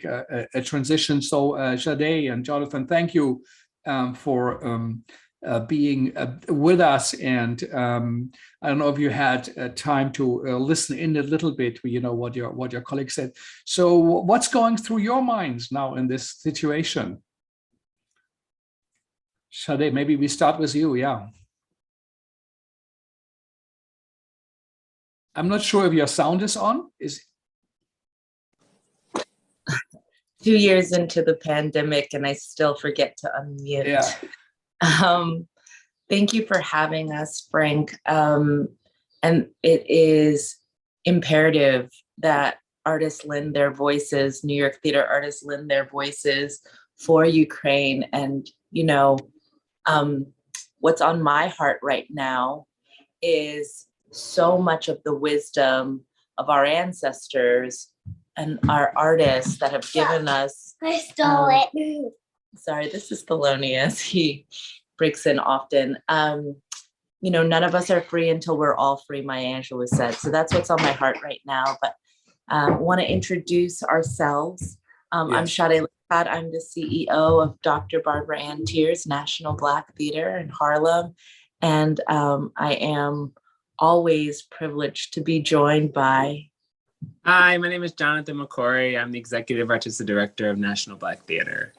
a transition. So Sade and Jonathan, thank you for being with us. And I don't know if you had time to listen in a little bit, what your colleague said. So what's going through your minds now in this situation? Sade, maybe we start with you. Yeah. I'm not sure if your sound is on. 2 years into the pandemic and I still forget to unmute. Yeah. Thank you for having us, Frank. And it is imperative that artists lend their voices, New York theater artists lend their voices for Ukraine. And, what's on my heart right now is so much of the wisdom of our ancestors and our artists that have given us. I stole it. Sorry, this is Thelonious. He breaks in often. None of us are free until we're all free, Maya Angelou said. So that's what's on my heart right now. But want to introduce ourselves. Yes. I'm Sade Lythcott. I'm the CEO of Dr. Barbara Ann Tears National Black Theater in Harlem. And I am always privileged to be joined by. Hi, my name is Jonathan McCrory. I'm the Executive Artistic Director of National Black Theater.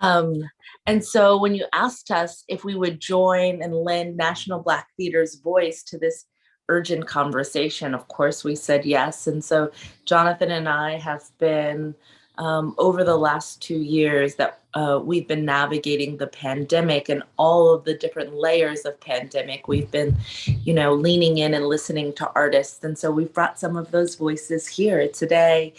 And so when you asked us if we would join and lend National Black Theater's voice to this urgent conversation, of course we said yes. And so Jonathan and I have been, over the last 2 years that we've been navigating the pandemic and all of the different layers of pandemic, we've been, leaning in and listening to artists. And so we've brought some of those voices here today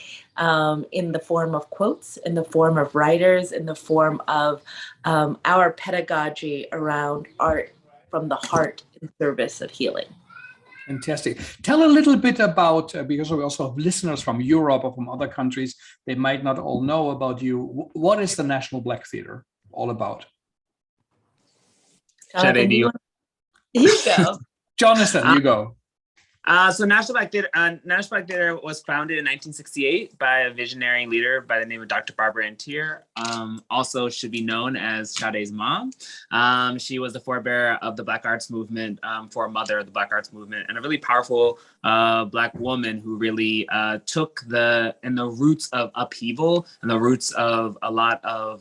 in the form of quotes, in the form of writers, in the form of our pedagogy around art from the heart in service of healing. Fantastic. Tell a little bit about, because we also have listeners from Europe or from other countries, they might not all know about you. What is the National Black Theater all about? Jonathan, you go. Jonathan, you go. So National Black Theater was founded in 1968 by a visionary leader by the name of Dr. Barbara Ann Tears. Also should be known as Sade's mom. She was the forebearer of the Black Arts Movement, foremother of the Black Arts Movement, and a really powerful Black woman who really took the roots of upheaval and the roots of a lot of,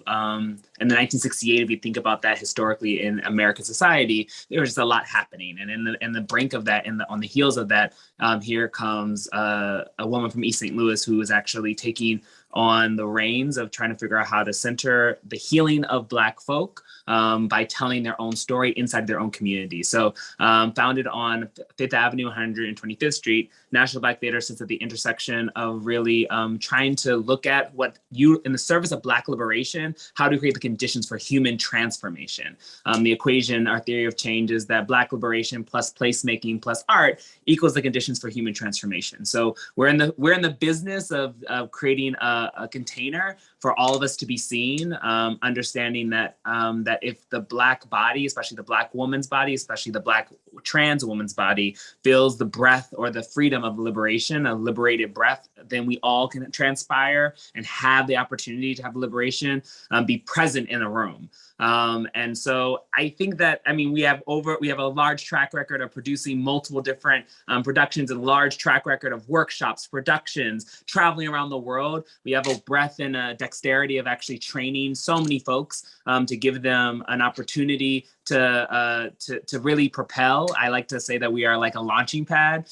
in the 1968, if you think about that historically in American society, there was just a lot happening. And in the brink of that, on the heels of that, here comes a woman from East St. Louis who is actually taking on the reins of trying to figure out how to center the healing of Black folk by telling their own story inside their own community. So founded on 5th Avenue, 125th Street, National Black Theater sits at the intersection of really trying to look at in the service of Black liberation, how to create the conditions for human transformation. The equation, our theory of change, is that Black liberation plus placemaking plus art equals the conditions for human transformation. So we're in the business of creating a container for all of us to be seen, understanding that that if the Black body, especially the Black woman's body, especially the Black trans woman's body, feels the breath or the freedom of liberation, a liberated breath, then we all can transpire and have the opportunity to have liberation, be present in a room. And so I think that, we have a large track record of producing multiple different productions, and large track record of workshops, productions, traveling around the world. We have a breadth and a dexterity of actually training so many folks to give them an opportunity to really propel. I like to say that we are like a launching pad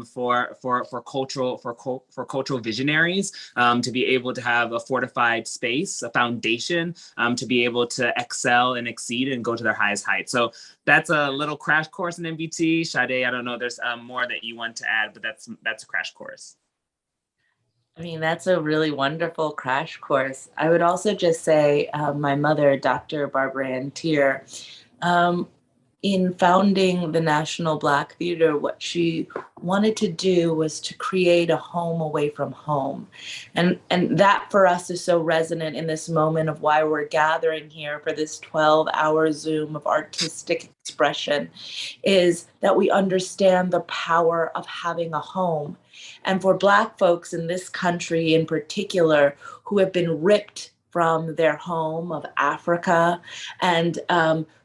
for cultural visionaries to be able to have a fortified space, a foundation to be able to excel and exceed and go to their highest heights. So that's a little crash course in NBT. Sade, I don't know, there's more that you want to add, but that's a crash course. That's a really wonderful crash course. I would also just say my mother, Dr. Barbara Ann Tears, in founding the National Black Theater, what she wanted to do was to create a home away from home. And that for us is so resonant in this moment of why we're gathering here for this 12-hour Zoom of artistic expression, is that we understand the power of having a home. And for Black folks in this country in particular, who have been ripped from their home of Africa and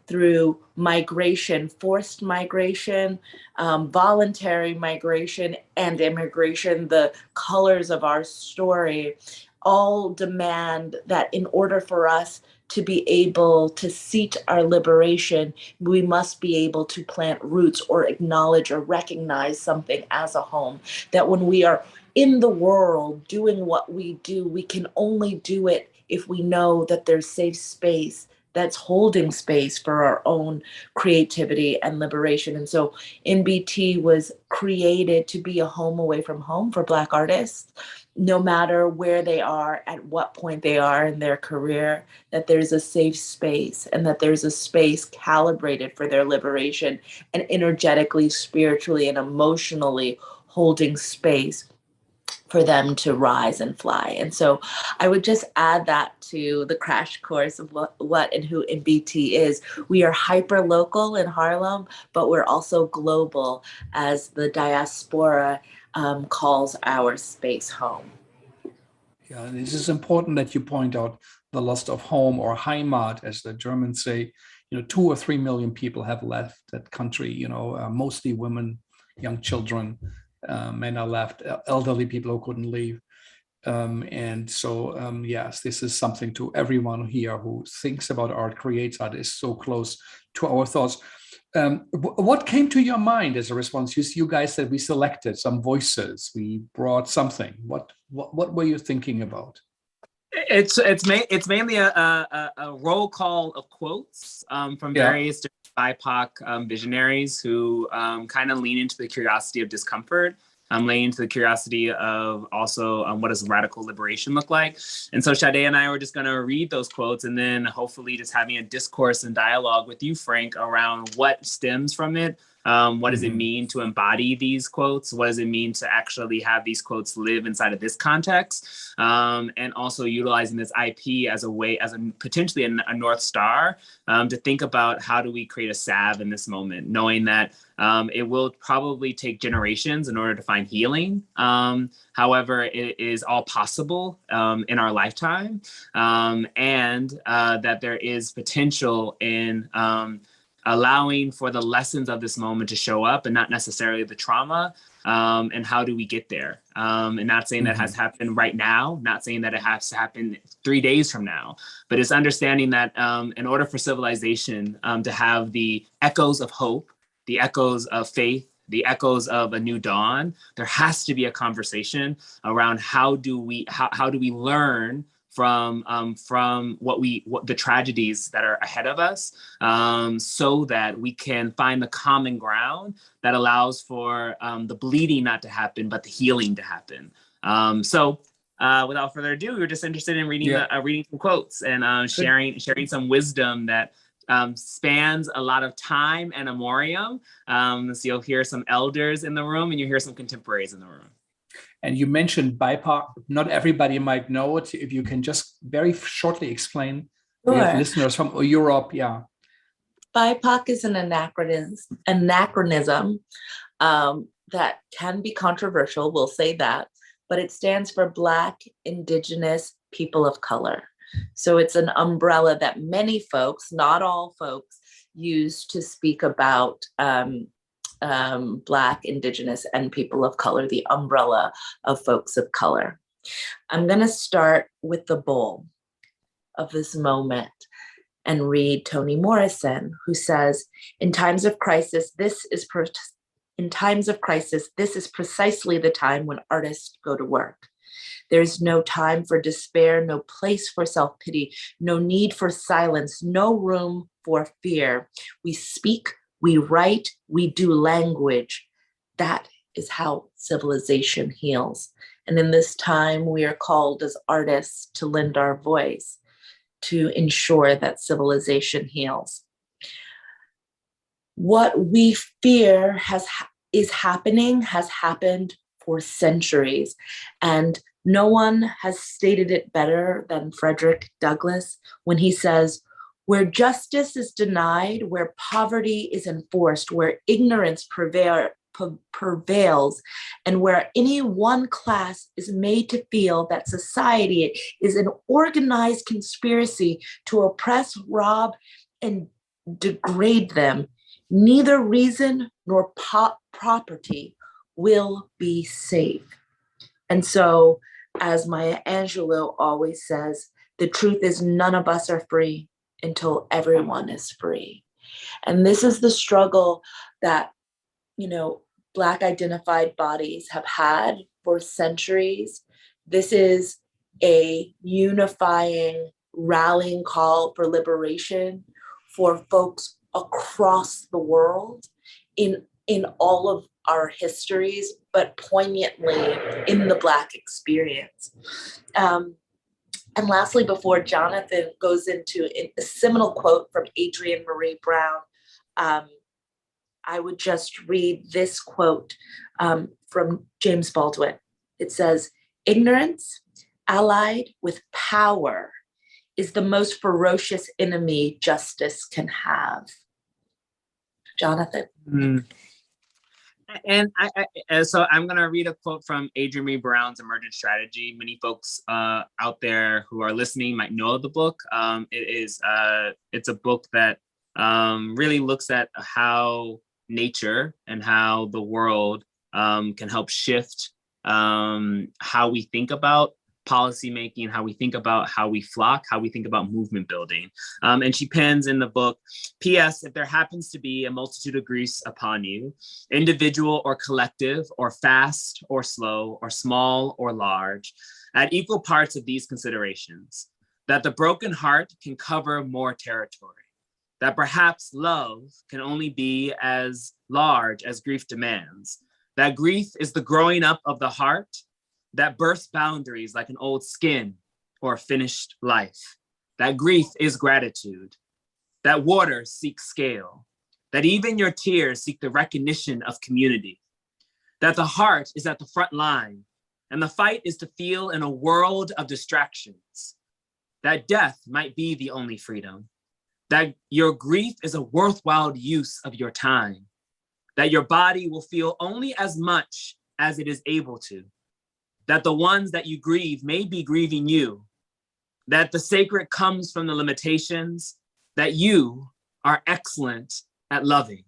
through migration, forced migration, voluntary migration, and immigration, the colors of our story all demand that in order for us to be able to seek our liberation, we must be able to plant roots or acknowledge or recognize something as a home. That when we are in the world doing what we do, we can only do it if we know that there's safe space that's holding space for our own creativity and liberation. And so NBT was created to be a home away from home for Black artists, no matter where they are, at what point they are in their career, that there's a safe space and that there's a space calibrated for their liberation and energetically, spiritually, and emotionally holding space for them to rise and fly. And so I would just add that to the crash course of what and who NBT is. We are hyper local in Harlem, but we're also global, as the diaspora calls our space home. Yeah, this is important that you point out the loss of home, or Heimat, as the Germans say. 2 or 3 million people have left that country, mostly women, young children. Men are left, elderly people who couldn't leave. And so, yes, this is something to everyone here who thinks about art, creates art, is so close to our thoughts. What came to your mind as a response? You guys said we selected some voices, we brought something. What were you thinking about? It's mainly a roll call of quotes from various different BIPOC visionaries who kind of lean into the curiosity of discomfort, lean into the curiosity of also what does radical liberation look like. And so Sade and I were just going to read those quotes, and then hopefully just having a discourse and dialogue with you, Frank, around what stems from it. What does it mean to embody these quotes? What does it mean to actually have these quotes live inside of this context? And also utilizing this IP as a way, as a potentially a North Star, to think about how do we create a salve in this moment, knowing that it will probably take generations in order to find healing. However, it is all possible in our lifetime, and that there is potential in allowing for the lessons of this moment to show up, and not necessarily the trauma. And how do we get there? And not saying that has to happen right now, not saying that it has to happen 3 days from now, but it's understanding that in order for civilization to have the echoes of hope, the echoes of faith, the echoes of a new dawn, there has to be a conversation around how do we learn from what the tragedies that are ahead of us, so that we can find the common ground that allows for the bleeding not to happen, but the healing to happen. So without further ado, we were just interested in reading reading some quotes and sharing some wisdom that spans a lot of time and memoriam. So you'll hear some elders in the room, and you hear some contemporaries in the room. And you mentioned BIPOC. Not everybody might know it. If you can just very shortly explain. Sure. We have listeners from Europe. Yeah. BIPOC is an anachronism that can be controversial, we'll say that, but it stands for Black, Indigenous, People of Color. So it's an umbrella that many folks, not all folks, use to speak about Black, Indigenous, and people of color, the umbrella of folks of color. I'm going to start with the bull of this moment and read Toni Morrison, who says, in times of crisis, this is precisely the time when artists go to work. There's no time for despair, no place for self-pity, no need for silence, no room for fear. We speak, we write, we do language. That is how civilization heals. And in this time, we are called as artists to lend our voice to ensure that civilization heals. What we fear has happened for centuries. And no one has stated it better than Frederick Douglass when he says, where justice is denied, where poverty is enforced, where ignorance prevails, and where any one class is made to feel that society is an organized conspiracy to oppress, rob, and degrade them, neither reason nor property will be safe. And so, as Maya Angelou always says, the truth is none of us are free until everyone is free. And this is the struggle that, Black identified bodies have had for centuries. This is a unifying, rallying call for liberation for folks across the world in all of our histories, but poignantly in the Black experience. And lastly, before Jonathan goes into a seminal quote from Adrienne Maree Brown, I would just read this quote from James Baldwin. It says, "Ignorance allied with power is the most ferocious enemy justice can have." Jonathan. And so I'm going to read a quote from Adrienne Maree Brown's Emergent Strategy. Many folks out there who are listening might know the book. It's a book that really looks at how nature and how the world can help shift how we think about policymaking, how we think about how we flock, how we think about movement building. And she pens in the book, P.S. if there happens to be a multitude of griefs upon you, individual or collective, or fast or slow, or small or large, at equal parts of these considerations, that the broken heart can cover more territory, that perhaps love can only be as large as grief demands, that grief is the growing up of the heart, that bursts boundaries like an old skin or a finished life, that grief is gratitude, that water seeks scale, that even your tears seek the recognition of community, that the heart is at the front line, and the fight is to feel in a world of distractions, that death might be the only freedom, that your grief is a worthwhile use of your time, that your body will feel only as much as it is able to, that the ones that you grieve may be grieving you, that the sacred comes from the limitations, that you are excellent at loving.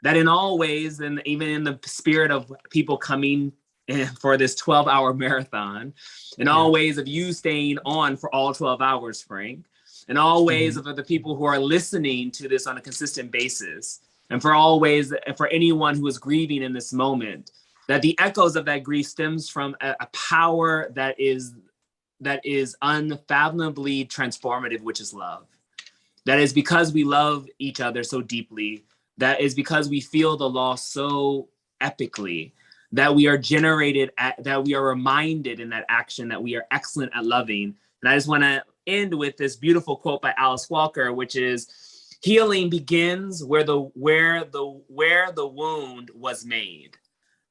That in all ways, and even in the spirit of people coming in for this 12-hour marathon, in all ways of you staying on for all 12 hours, Frank, in all ways of the people who are listening to this on a consistent basis, and for all ways, for anyone who is grieving in this moment, that the echoes of that grief stems from a power that is unfathomably transformative, which is love. That is because we love each other so deeply, that is because we feel the loss so epically, that we are that we are reminded in that action that we are excellent at loving. And I just want to end with this beautiful quote by Alice Walker, which is, healing begins where the wound was made.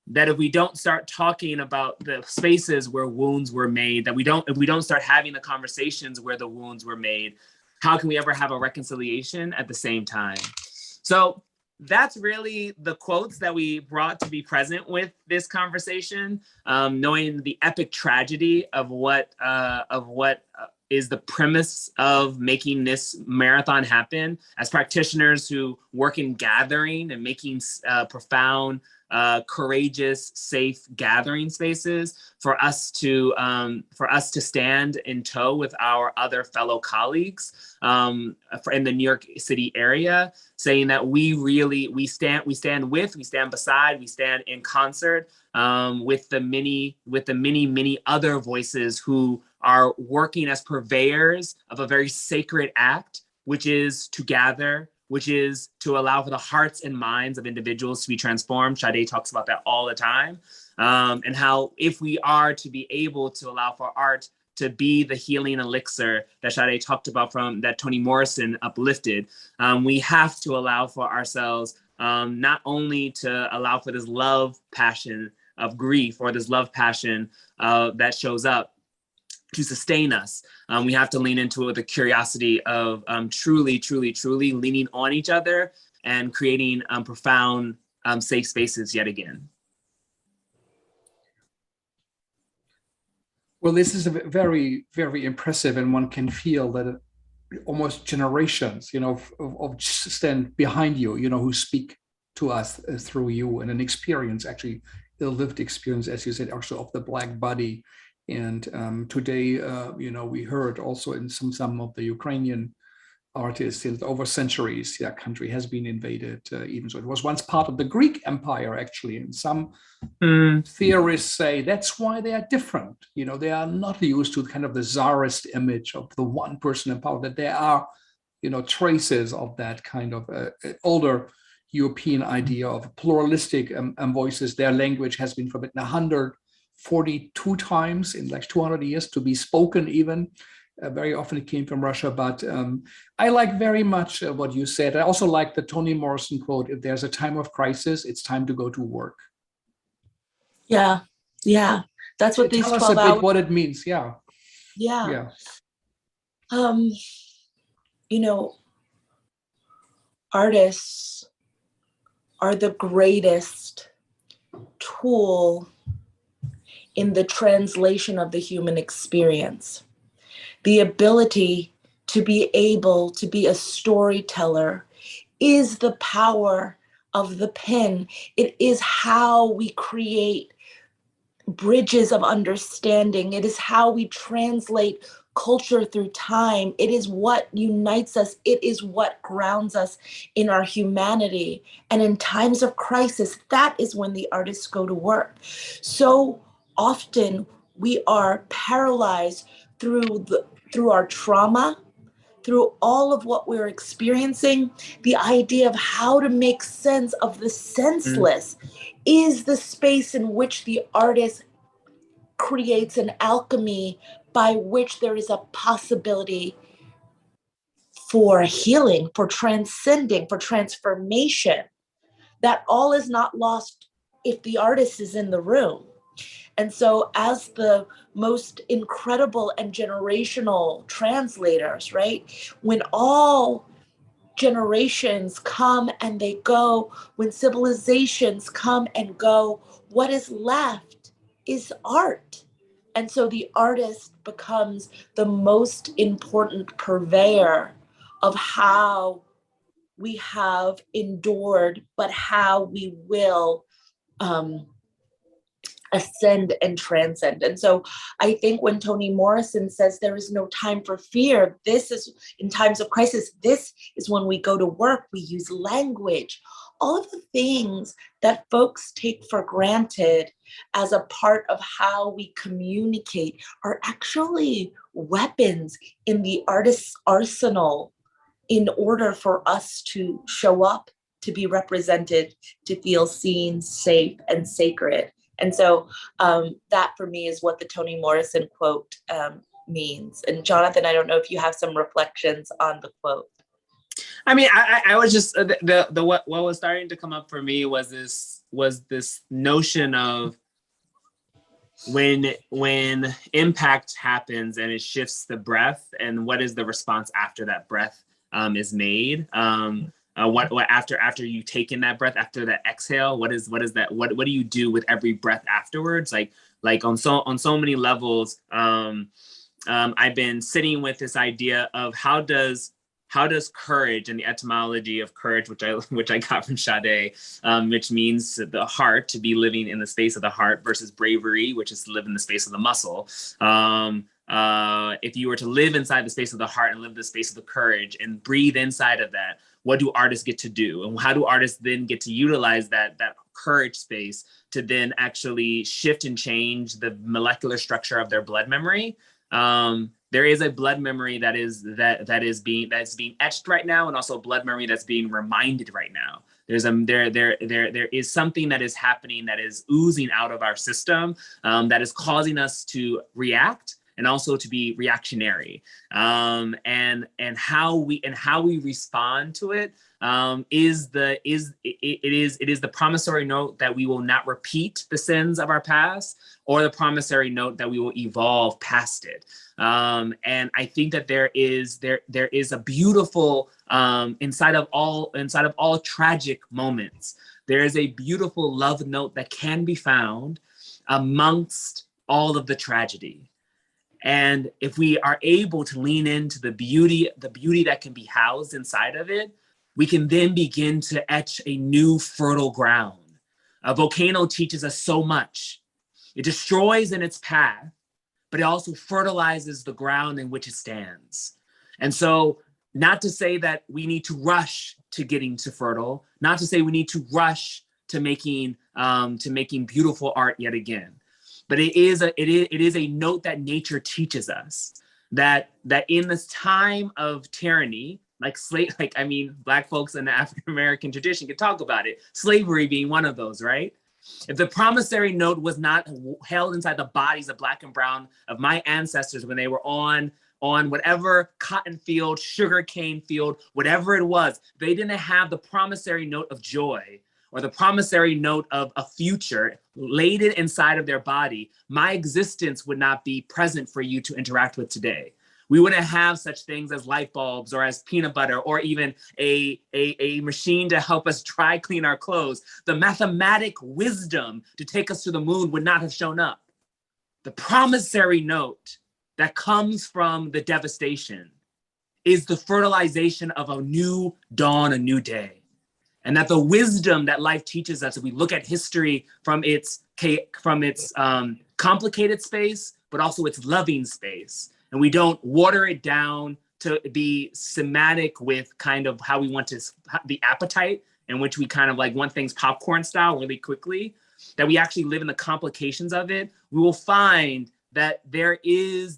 That if we don't start talking about the spaces where wounds were made, if we don't start having the conversations where the wounds were made, how can we ever have a reconciliation at the same time? So that's really the quotes that we brought to be present with this conversation, knowing the epic tragedy of what is the premise of making this marathon happen as practitioners who work in gathering and making profound, courageous, safe gathering spaces for us to stand in tow with our other fellow colleagues in the New York City area, saying that we stand beside, we stand in concert with the many other voices who are working as purveyors of a very sacred act, which is to gather, which is to allow for the hearts and minds of individuals to be transformed. Sade talks about that all the time. And how if we are to be able to allow for art to be the healing elixir that Sade talked about, from that Toni Morrison uplifted. We have to allow for ourselves not only to allow for this love passion of grief, or this love passion that shows up to sustain us. We have to lean into it with the curiosity of truly leaning on each other and creating profound safe spaces yet again. Well, this is a very, very impressive, and one can feel that almost generations, of stand behind you, who speak to us through you, and an experience, actually a lived experience, as you said, also of the Black body. And today, we heard also in some of the Ukrainian artists, over centuries, that country has been invaded, even so it was once part of the Greek Empire, actually. And some theorists say that's why they are different. They are not used to kind of the czarist image of the one person in power, that there are, traces of that kind of older European idea of pluralistic voices. Their language has been forbidden 142 times in like 200 years to be spoken even. Very often it came from Russia, but I like very much what you said. I also like the Toni Morrison quote, if there's a time of crisis, it's time to go to work. Yeah, that's what these 12 hours. Tell us a bit what it means, yeah. Artists are the greatest tool in the translation of the human experience. The ability to be able to be a storyteller is the power of the pen. It is how we create bridges of understanding. It is how we translate culture through time. It is what unites us. It is what grounds us in our humanity. And in times of crisis, that is when the artists go to work. So often we are paralyzed through our trauma, through all of what we're experiencing. The idea of how to make sense of the senseless is the space in which the artist creates an alchemy by which there is a possibility for healing, for transcending, for transformation. That all is not lost if the artist is in the room. And so as the most incredible and generational translators, right, when all generations come and they go, when civilizations come and go, what is left is art. And so the artist becomes the most important purveyor of how we have endured, but how we will ascend and transcend. And so I think when Toni Morrison says there is no time for fear, this is in times of crisis, this is when we go to work, we use language. All of the things that folks take for granted as a part of how we communicate are actually weapons in the artist's arsenal in order for us to show up, to be represented, to feel seen, safe, and sacred. And so that for me is what the Toni Morrison quote means. And Jonathan, I don't know if you have some reflections on the quote. I mean, I was just what was starting to come up for me was this notion of when impact happens and it shifts the breath, and what is the response after that breath is made. What after you've taken that breath, after that exhale, what is that? What do you do with every breath afterwards? Like on so many levels, I've been sitting with this idea of how does courage, and the etymology of courage, which I got from Sade, which means the heart, to be living in the space of the heart, versus bravery, which is to live in the space of the muscle. If you were to live inside the space of the heart and live the space of the courage and breathe inside of that, what do artists get to do? And how do artists then get to utilize that courage space to then actually shift and change the molecular structure of their blood memory? There is a blood memory that is being etched right now, and also blood memory that's being reminded right now. There is something that is happening, that is oozing out of our system, that is causing us to react, and also to be reactionary. And how we respond to it is the promissory note that we will not repeat the sins of our past, or the promissory note that we will evolve past it. And I think that there is a beautiful inside of all tragic moments, there is a beautiful love note that can be found amongst all of the tragedy. And if we are able to lean into the beauty that can be housed inside of it, we can then begin to etch a new fertile ground. A volcano teaches us so much. It destroys in its path, but it also fertilizes the ground in which it stands. And so, not to say that we need to rush to getting to fertile, not to say we need to rush to making beautiful art yet again, but it is a note that nature teaches us that in this time of tyranny, Black folks in the African American tradition can talk about it, slavery being one of those, right? If the promissory note was not held inside the bodies of Black and brown of my ancestors when they were on whatever cotton field, sugarcane field, whatever it was, they didn't have the promissory note of joy or the promissory note of a future laid inside of their body, my existence would not be present for you to interact with today. We wouldn't have such things as light bulbs or as peanut butter or even a machine to help us dry clean our clothes. The mathematic wisdom to take us to the moon would not have shown up. The promissory note that comes from the devastation is the fertilization of a new dawn, a new day. And that the wisdom that life teaches us, if we look at history from its complicated space, but also its loving space, and we don't water it down to be semantic with kind of how we want to, the appetite in which we kind of like want things popcorn style really quickly, that we actually live in the complications of it, we will find that there is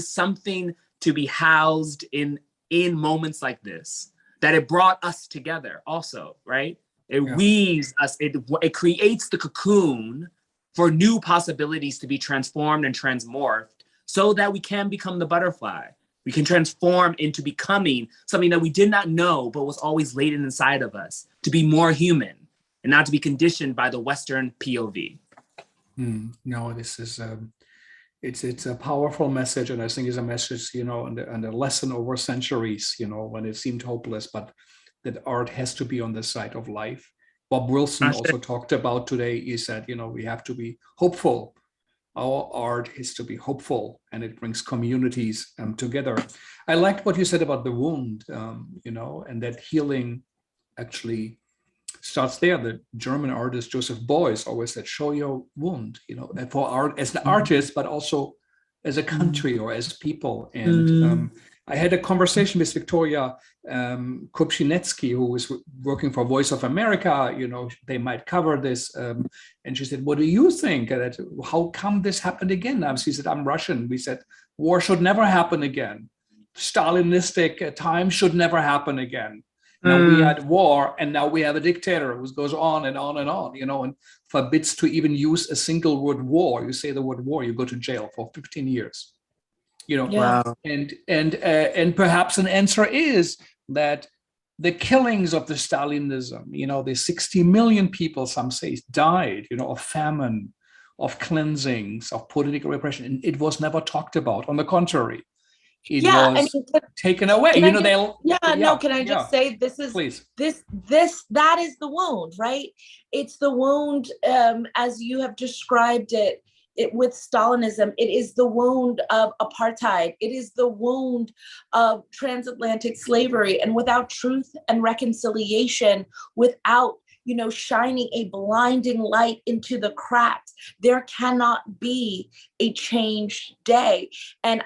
something to be housed in moments like this, that it brought us together also, right? It weaves us, it creates the cocoon for new possibilities to be transformed and transmorphed so that we can become the butterfly. We can transform into becoming something that we did not know, but was always latent inside of us, to be more human and not to be conditioned by the Western POV. No, this is, it's a powerful message, and I think it's a message, and a lesson over centuries, when it seemed hopeless, but that art has to be on the side of life. Bob Wilson also talked about today, he said, we have to be hopeful. Our art has to be hopeful, and it brings communities together. I liked what you said about the wound, and that healing actually starts there. The German artist Joseph Beuys always said, show your wound, and for art as an artist, but also as a country or as people. And I had a conversation with Victoria Kupchinetsky, who was working for Voice of America. They might cover this. And she said, what do you think? How come this happened again? She said, I'm Russian. We said, war should never happen again. Stalinistic time should never happen again. Now we had war, and now we have a dictator who goes on and on and on, and forbids to even use a single word war. You say the word war, you go to jail for 15 years. Wow. And perhaps an answer is that the killings of the Stalinism, the 60 million people, some say, died, of famine, of cleansings, of political repression, and it was never talked about. On the contrary, it was taken away. Can I just say this is please. That is the wound, right? It's the wound as you have described it with Stalinism. It is the wound of apartheid. It is the wound of transatlantic slavery. And without truth and reconciliation, without shining a blinding light into the cracks, there cannot be a changed day. And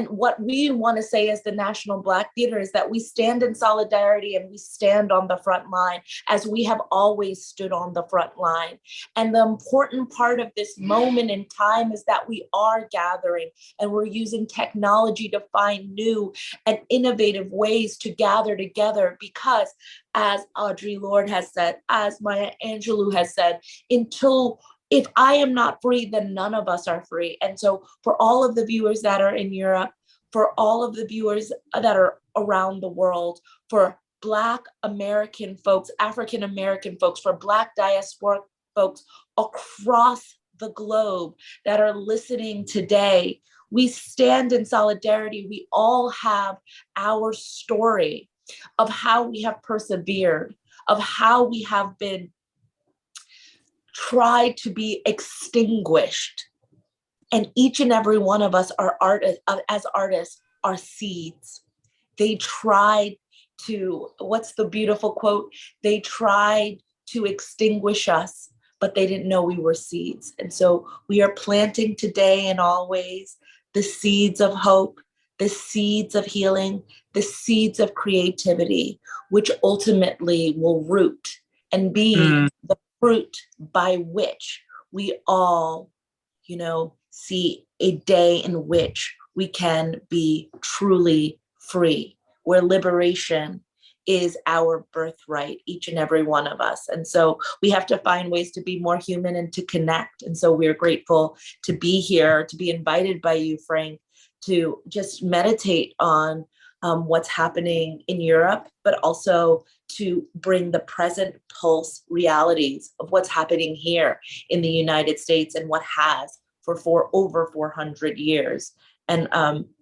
what we want to say as the National Black Theater is that we stand in solidarity and we stand on the front line, as we have always stood on the front line. And the important part of this moment in time is that we are gathering, and we're using technology to find new and innovative ways to gather together, because as Audre Lorde has said, as Maya Angelou has said, until if I am not free, then none of us are free. And so for all of the viewers that are in Europe, for all of the viewers that are around the world, for Black American folks, African American folks, for Black diasporic folks across the globe that are listening today, we stand in solidarity. We all have our story of how we have persevered, of how we have been tried to be extinguished. And each and every one of us are artists, as artists, are seeds. They tried to, what's the beautiful quote? They tried to extinguish us, but they didn't know we were seeds. And so we are planting today and always the seeds of hope, the seeds of healing, the seeds of creativity, which ultimately will root and be the fruit by which we all, see a day in which we can be truly free, where liberation is our birthright, each and every one of us. And so we have to find ways to be more human and to connect. And so we're grateful to be here, to be invited by you, Frank, to just meditate on what's happening in Europe, but also to bring the present pulse realities of what's happening here in the United States and what has for over 400 years, and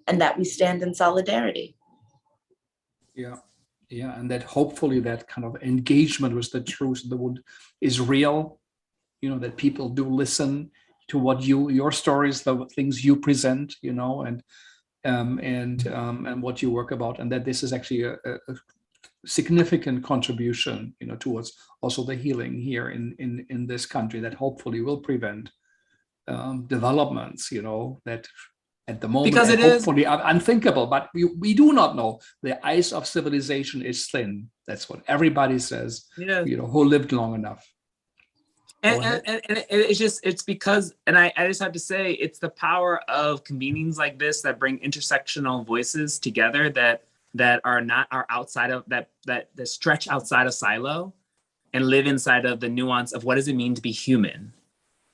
that we stand in solidarity. Yeah, and that hopefully that kind of engagement with the truth is real. That people do listen to what your stories, the things you present, and what you work about, and that this is actually a significant contribution, towards also the healing here in this country that hopefully will prevent developments, that at the moment because it hopefully is unthinkable, but we do not know. The ice of civilization is thin. That's what everybody says, who lived long enough. And it's because, and I just have to say, it's the power of convenings like this that bring intersectional voices together that are outside of that stretch outside of silo and live inside of the nuance of what does it mean to be human.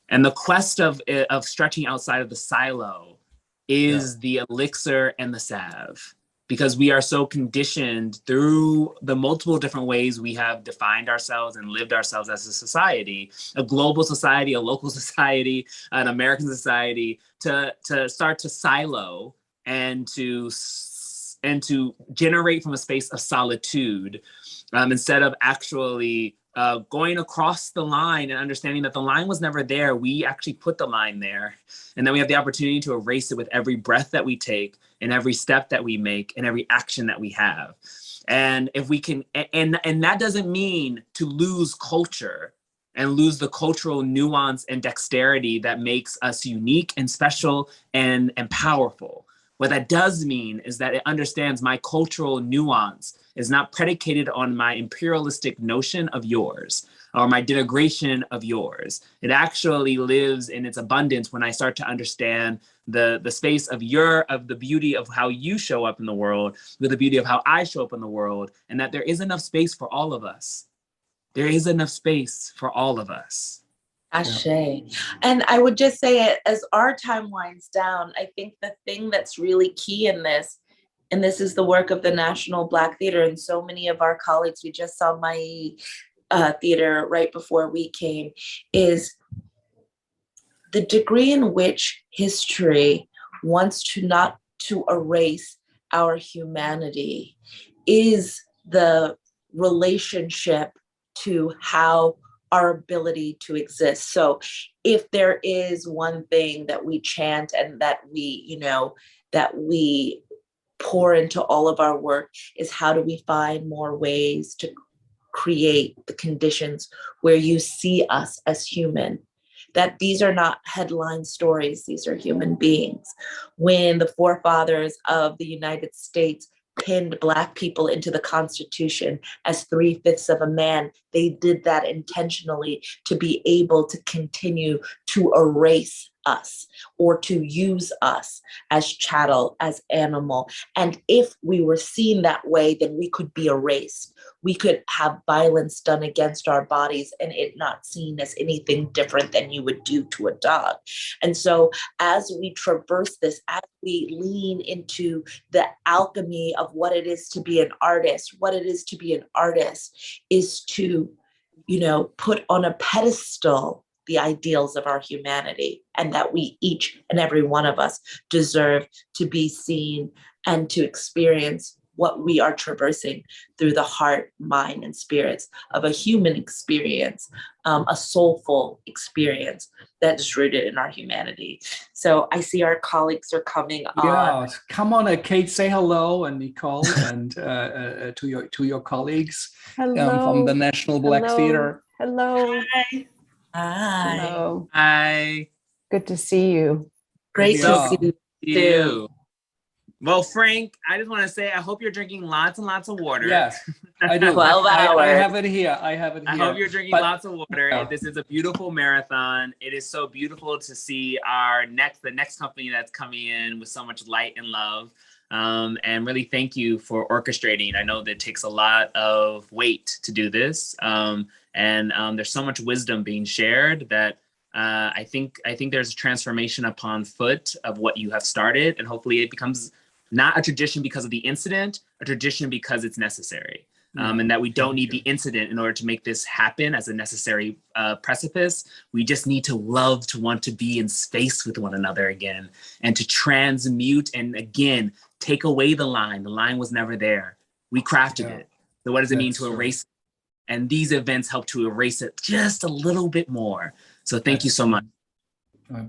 And the quest of stretching outside of the silo is the elixir and the salve, because we are so conditioned through the multiple different ways we have defined ourselves and lived ourselves as a society, a global society, a local society, an American society, to start to silo and to generate from a space of solitude, instead of actually going across the line and understanding that the line was never there. We actually put the line there. And then we have the opportunity to erase it with every breath that we take and every step that we make and every action that we have. And if we can, and that doesn't mean to lose culture and lose the cultural nuance and dexterity that makes us unique and special and powerful. What that does mean is that it understands my cultural nuance is not predicated on my imperialistic notion of yours or my denigration of yours. It actually lives in its abundance when I start to understand the space of the beauty of how you show up in the world, with the beauty of how I show up in the world, and that there is enough space for all of us. There is enough space for all of us. Ashe. And I would just say, as our time winds down, I think the thing that's really key in this, and this is the work of the National Black Theater and so many of our colleagues, we just saw my theater right before we came, is the degree in which history wants not to erase our humanity is the relationship to how our ability to exist. So if there is one thing that we chant and that we pour into all of our work, is how do we find more ways to create the conditions where you see us as human, that these are not headline stories, these are human beings. When the forefathers of the United States pinned Black people into the Constitution as 3/5 of a man, they did that intentionally to be able to continue to erase us or to use us as chattel, as animal. And if we were seen that way, then we could be erased. We could have violence done against our bodies and it not seen as anything different than you would do to a dog. And so as we traverse this, as we lean into the alchemy of what it is to be an artist, what it is to be an artist is to, put on a pedestal the ideals of our humanity, and that we each and every one of us deserve to be seen and to experience what we are traversing through the heart, mind, and spirits of a human experience, a soulful experience that is rooted in our humanity. So I see our colleagues are coming on. Yeah, come on, Kate, say hello, and Nicole, and to your colleagues from the National Black Theatre. Hello. Hi. Hi. Hello. Hi. Good to see you. Great Yeah. to see you. You. Well, Frank, I just want to say I hope you're drinking lots and lots of water. Yes, I do. 12 I hours. have it here. I hope you're drinking But- lots of water. Yeah. This is a beautiful marathon. It is so beautiful to see the next company that's coming in with so much light and love. And really thank you for orchestrating. I know that it takes a lot of weight to do this. And there's so much wisdom being shared that I think there's a transformation upon foot of what you have started, and hopefully it becomes not a tradition because of the incident, a tradition because it's necessary. And that we don't need the incident in order to make this happen as a necessary precipice. We just need to love to want to be in space with one another again, and to transmute and again, take away the line. The line was never there. We crafted it. So what does it mean to erase it? And these events help to erase it just a little bit more. So thank you so much.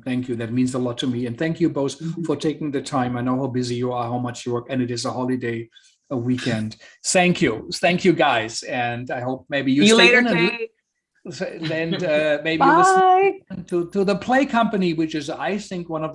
Thank you. That means a lot to me. And thank you both for taking the time. I know how busy you are, how much you work, and it is a holiday, a weekend. Thank you. Thank you, guys. And I hope maybe you See you stay later, in Kate. and maybe you listen to the Play Company, which is, I think, one of the